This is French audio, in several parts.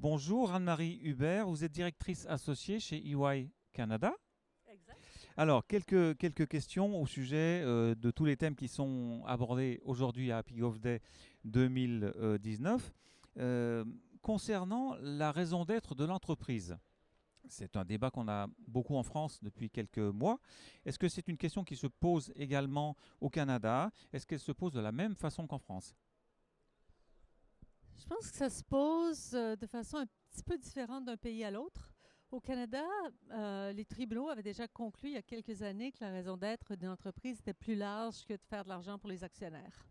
Bonjour Anne-Marie Hubert, vous êtes directrice associée chez EY Canada. Exact. Alors, quelques questions au sujet de tous les thèmes qui sont abordés aujourd'hui à Happy Golf Day 2019. Euh, Concernant la raison d'être de l'entreprise, c'est un débat qu'on a beaucoup en France depuis quelques mois. Est-ce que c'est une question qui se pose également au Canada? Est-ce qu'elle se pose de la même façon qu'en France? Je pense que ça se pose de façon un petit peu différente d'un pays à l'autre. Au Canada, les tribunaux avaient déjà conclu il y a quelques années que la raison d'être d'une entreprise était plus large que de faire de l'argent pour les actionnaires.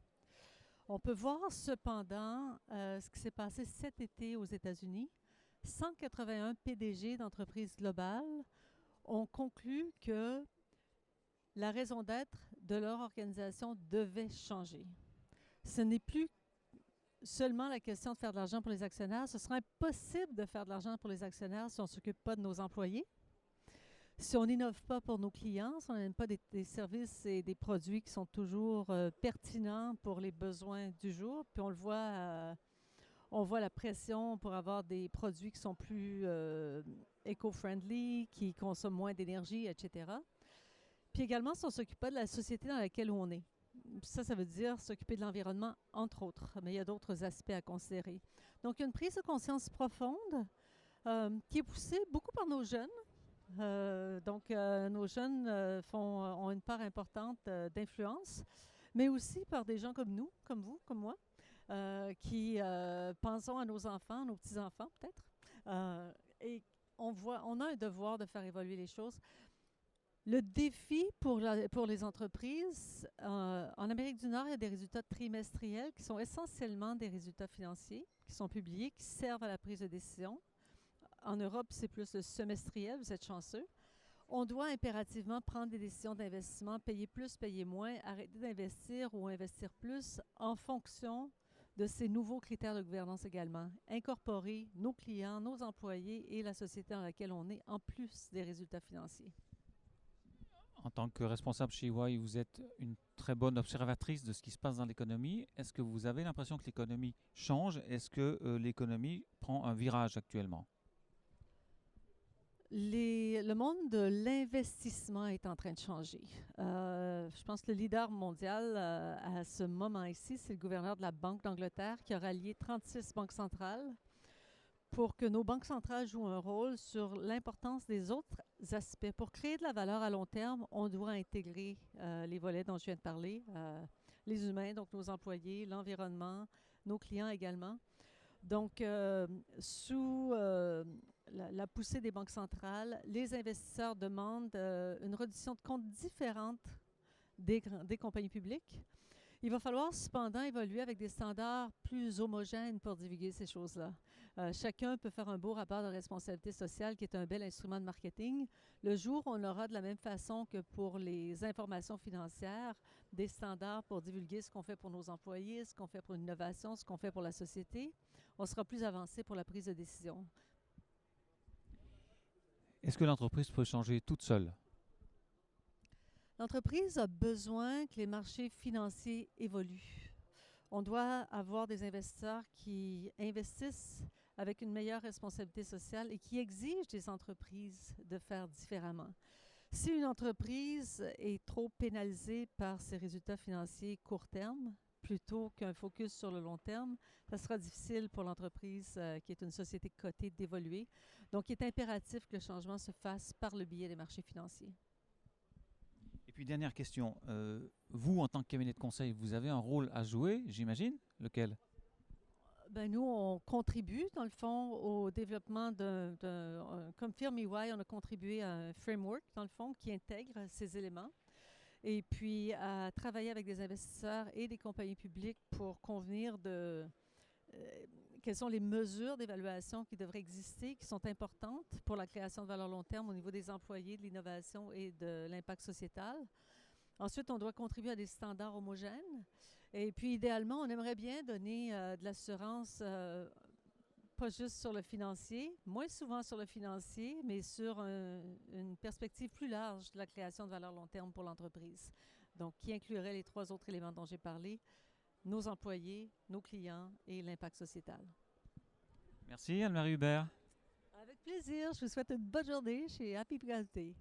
On peut voir cependant ce qui s'est passé cet été aux États-Unis. 181 PDG d'entreprises globales ont conclu que la raison d'être de leur organisation devait changer. Ce n'est plus seulement la question de faire de l'argent pour les actionnaires. Ce sera impossible de faire de l'argent pour les actionnaires si on ne s'occupe pas de nos employés, si on n'innove pas pour nos clients, si on n'amène pas des services et des produits qui sont toujours pertinents pour les besoins du jour. Puis on voit la pression pour avoir des produits qui sont plus éco-friendly, qui consomment moins d'énergie, etc. Puis également, si on ne s'occupe pas de la société dans laquelle on est. Ça veut dire s'occuper de l'environnement, entre autres, mais il y a d'autres aspects à considérer. Donc, il y a une prise de conscience profonde qui est poussée beaucoup par nos jeunes. Nos jeunes ont une part importante d'influence, mais aussi par des gens comme nous, comme vous, comme moi, qui pensons à nos enfants, nos petits-enfants peut-être. Et on a un devoir de faire évoluer les choses. Le défi pour les entreprises, en Amérique du Nord, il y a des résultats trimestriels qui sont essentiellement des résultats financiers, qui sont publiés, qui servent à la prise de décision. En Europe, c'est plus le semestriel, vous êtes chanceux. On doit impérativement prendre des décisions d'investissement, payer plus, payer moins, arrêter d'investir ou investir plus en fonction de ces nouveaux critères de gouvernance également. Incorporer nos clients, nos employés et la société dans laquelle on est, en plus des résultats financiers. En tant que responsable chez EY, vous êtes une très bonne observatrice de ce qui se passe dans l'économie. Est-ce que vous avez l'impression que l'économie change? Est-ce que l'économie prend un virage actuellement? Le monde de l'investissement est en train de changer. Je pense que le leader mondial à ce moment ici, c'est le gouverneur de la Banque d'Angleterre qui a rallié 36 banques centrales pour que nos banques centrales jouent un rôle sur l'importance des autres aspects. Pour créer de la valeur à long terme, on doit intégrer les volets dont je viens de parler, les humains, donc nos employés, l'environnement, nos clients également. Donc, sous la poussée des banques centrales, les investisseurs demandent une réduction de comptes différente des compagnies publiques. Il va falloir cependant évoluer avec des standards plus homogènes pour divulguer ces choses-là. Chacun peut faire un beau rapport de responsabilité sociale qui est un bel instrument de marketing. Le jour où on aura de la même façon que pour les informations financières, des standards pour divulguer ce qu'on fait pour nos employés, ce qu'on fait pour l'innovation, ce qu'on fait pour la société, on sera plus avancé pour la prise de décision. Est-ce que l'entreprise peut changer toute seule? L'entreprise a besoin que les marchés financiers évoluent. On doit avoir des investisseurs qui investissent avec une meilleure responsabilité sociale et qui exigent des entreprises de faire différemment. Si une entreprise est trop pénalisée par ses résultats financiers court terme, plutôt qu'un focus sur le long terme, ça sera difficile pour l'entreprise qui est une société cotée d'évoluer. Donc, il est impératif que le changement se fasse par le biais des marchés financiers. Et puis dernière question, vous en tant que cabinet de conseil, vous avez un rôle à jouer, j'imagine. Lequel? Ben, nous, on contribue, dans le fond, au développement comme firme EY, on a contribué à un framework, dans le fond, qui intègre ces éléments. Et puis, à travailler avec des investisseurs et des compagnies publiques pour convenir de quelles sont les mesures d'évaluation qui devraient exister, qui sont importantes pour la création de valeur long terme au niveau des employés, de l'innovation et de l'impact sociétal. Ensuite, on doit contribuer à des standards homogènes. Et puis, idéalement, on aimerait bien donner de l'assurance, pas juste sur le financier, moins souvent sur le financier, mais sur une perspective plus large de la création de valeur long terme pour l'entreprise. Donc, qui inclurait les trois autres éléments dont j'ai parlé, nos employés, nos clients et l'impact sociétal. Merci Anne-Marie Hubert. Avec plaisir. Je vous souhaite une bonne journée chez Happy Birthday.